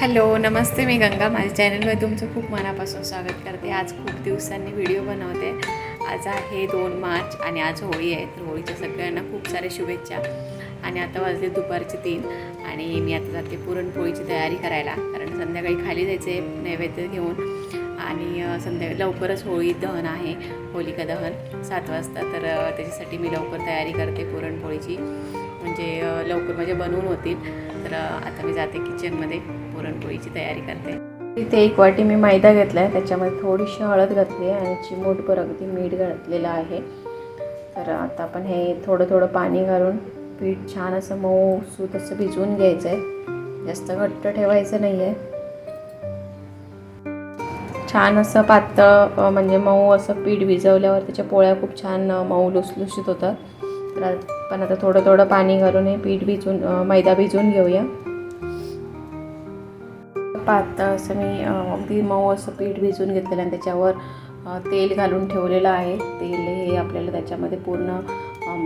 Hello नमस्ते, मी गंगा. माझ्या चॅनलमध्ये तुमचं खूप मनापासून स्वागत करते. आज खूप दिवसांनी व्हिडिओ बनवते. आज आहे 2 मार्च आणि आज होळी आहे. तर होळीच्या सगळ्यांना खूप साऱ्या शुभेच्छा. आणि आता वाजले दुपारचे 3 आणि मी आता जाते पुरणपोळीची तयारी करायला, कारण संध्याकाळी खाली जायचं आहे नैवेद्य घेऊन. आणि संध्याकाळी लवकरच होळी दहन आहे, होलिका दहन 7 वाजता. तर त्याच्यासाठी मी लवकर तयारी करते पुरणपोळीची, म्हणजे लवकर म्हणजे बनवून होतील. तर आता मी जाते किचनमध्ये, पुरणपोळीची तयारी करते. इथे 1 वाटी मी मैदा घेतला आहे, त्याच्यामध्ये थोडीशी हळद घातली आहे आणि चिमूटभर अगदी मीठ घातलेलं आहे. तर आता आपण हे थोडं थोडं पाणी घालून पीठ छान असं मऊसूत असं भिजवून घ्यायचं आहे. जास्त घट्ट ठेवायचं नाही आहे. छान असं पातळ म्हणजे मऊ असं पीठ भिजवल्यावर त्याच्या पोळ्या खूप छान मऊ लुसलुशीत होतात. तर आपण आता थोडं थोडं पाणी घालून हे पीठ मैदा भिजवून घेऊया. पातळ असं मी अगदी मऊ असं पीठ भिजवून घेतलेलं आणि त्याच्यावर तेल घालून ठेवलेलं आहे. तेल हे आपल्याला त्याच्यामध्ये पूर्ण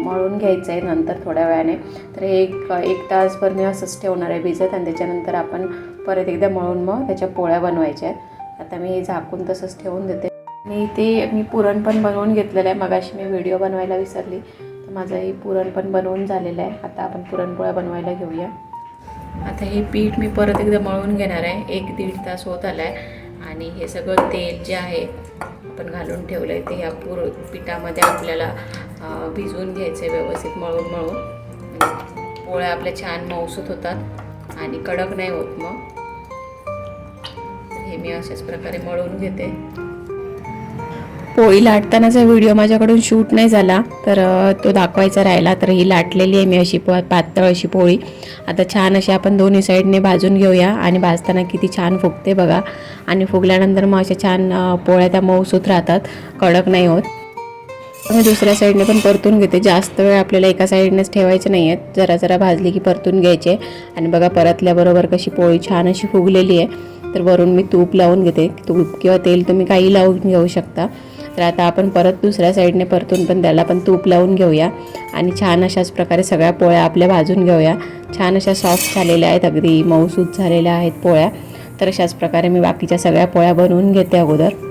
मळून घ्यायचं आहे नंतर थोड्या वेळाने. तर हे एक तासभर मी असंच ठेवणार आहे भिजत, आणि त्याच्यानंतर आपण परत एकदा मळून मग त्याच्या पोळ्या बनवायच्या आहेत. आता मी हे झाकून तसंच ठेवून देते. आणि ते मी पुरण पण बनवून घेतलेलं आहे. मगाशी मी व्हिडिओ बनवायला विसरली, तर माझं हे पुरण पण बनवून झालेलं आहे. आता आपण पुरणपोळ्या बनवायला घेऊया. आता हे पीठ मी परत एकदा मळून घेणार आहे. 1-1.5 तास होत आला आहे. आणि हे सगळं तेल जे आहे आपण घालून ठेवलं आहे ते या पिठामध्ये आपल्याला भिजवून घ्यायचं आहे व्यवस्थित मळून. पोळ्या आपल्या छान मऊसूत होतात आणि कडक नाही होत. मग हे मी अशाच प्रकारे मळून घेते. पोळी लाटतानाचा व्हिडिओ माझ्याकडून शूट नाही झाला, तर तो दाखवायचा राहिला. तर ही लाटलेली आहे मी अशी पातळ अशी पोळी. आता छान अशी आपण दोन्ही साईडने भाजून घेऊया. आणि भाजताना किती छान फुगते बघा. आणि फुगल्यानंतर मग अशा छान पोळ्या त्या मऊसूत राहतात, कडक नाही होत. मी दुसऱ्या साईडने पण परतून घेते. जास्त वेळ आपल्याला एका साईडनेच ठेवायचे नाही आहेत, जरा जरा भाजली की परतून घ्यायचे. आणि बघा परतल्याबरोबर कशी पोळी छान अशी फुगलेली आहे. तर वरून मी तूप लावून घेते. तूप किंवा तेल तुम्ही काही लावून घेऊ शकता. तर आता आपण परत दुसऱ्या साईडने परतून पण त्याला पण तूप लावून घेऊया. आणि छान अशाच प्रकारे सगळ्या पोळ्या आपल्या भाजून घेऊया. छान अशा सॉफ्ट झालेल्या आहेत, अगदी मऊसूत झालेल्या आहेत पोळ्या. तर अशाच प्रकारे मी बाकीच्या सगळ्या पोळ्या बनवून घेते अगोदर.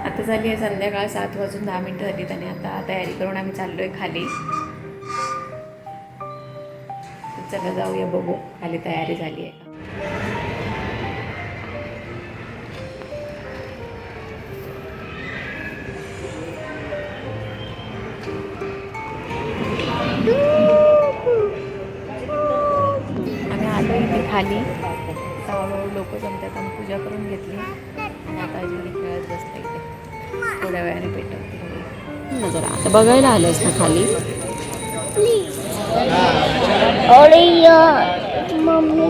आता झाली आहे संध्याकाळ 7:10 झालीत आणि आता तयारी करून आम्ही चाललो आहे खाली. चला जाऊया, बघू खाली तयारी झाली आहे. आम्ही आलो इथे खाली. हळूहळू लोक जमतात. आम्ही पूजा करून घेतली आणि आता अजून खेळत बसते इथे. थोड्या वेळाने पेटवते नजर. आता बघायला आलंस ना खाली. मम्मी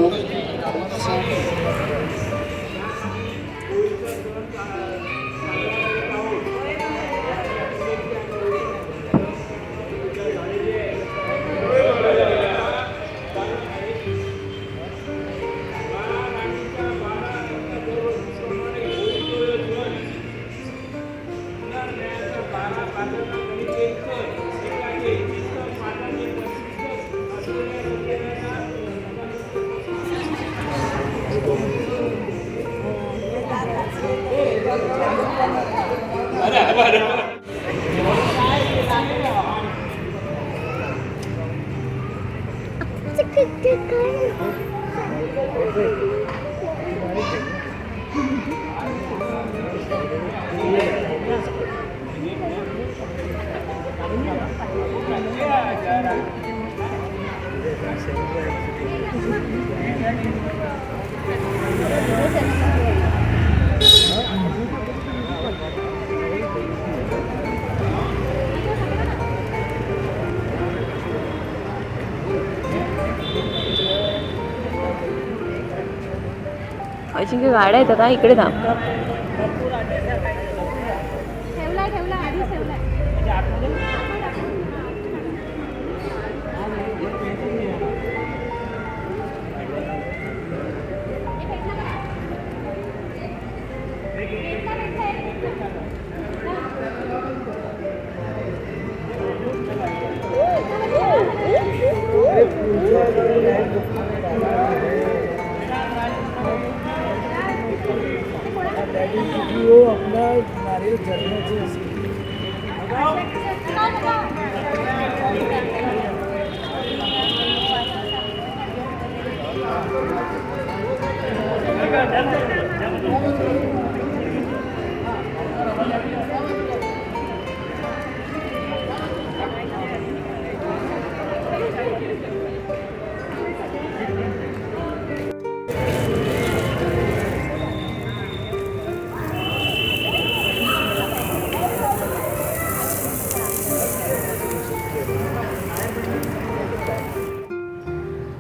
अजिंक्य गाड्या येतात हा, इकडे थांब.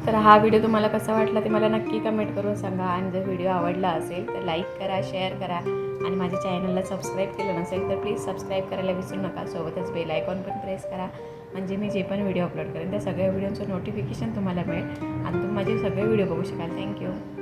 तर हा व्हिडिओ तुम्हाला कसा वाटला ते मला नक्की कमेंट करून सांगा. आणि जर व्हिडिओ आवडला असेल तर लाईक करा, शेअर करा आणि माझ्या चॅनलला सबस्क्राईब केलं नसेल तर प्लीज सबस्क्राईब करायला विसरू नका. सोबतच बेल आयकॉन पण प्रेस करा, म्हणजे मी जे पण व्हिडिओ अपलोड करेन त्या सगळ्या व्हिडिओचं नोटिफिकेशन तुम्हाला मिळेल आणि तुम्ही माझे सगळे व्हिडिओ बघू शकाल. थँक्यू.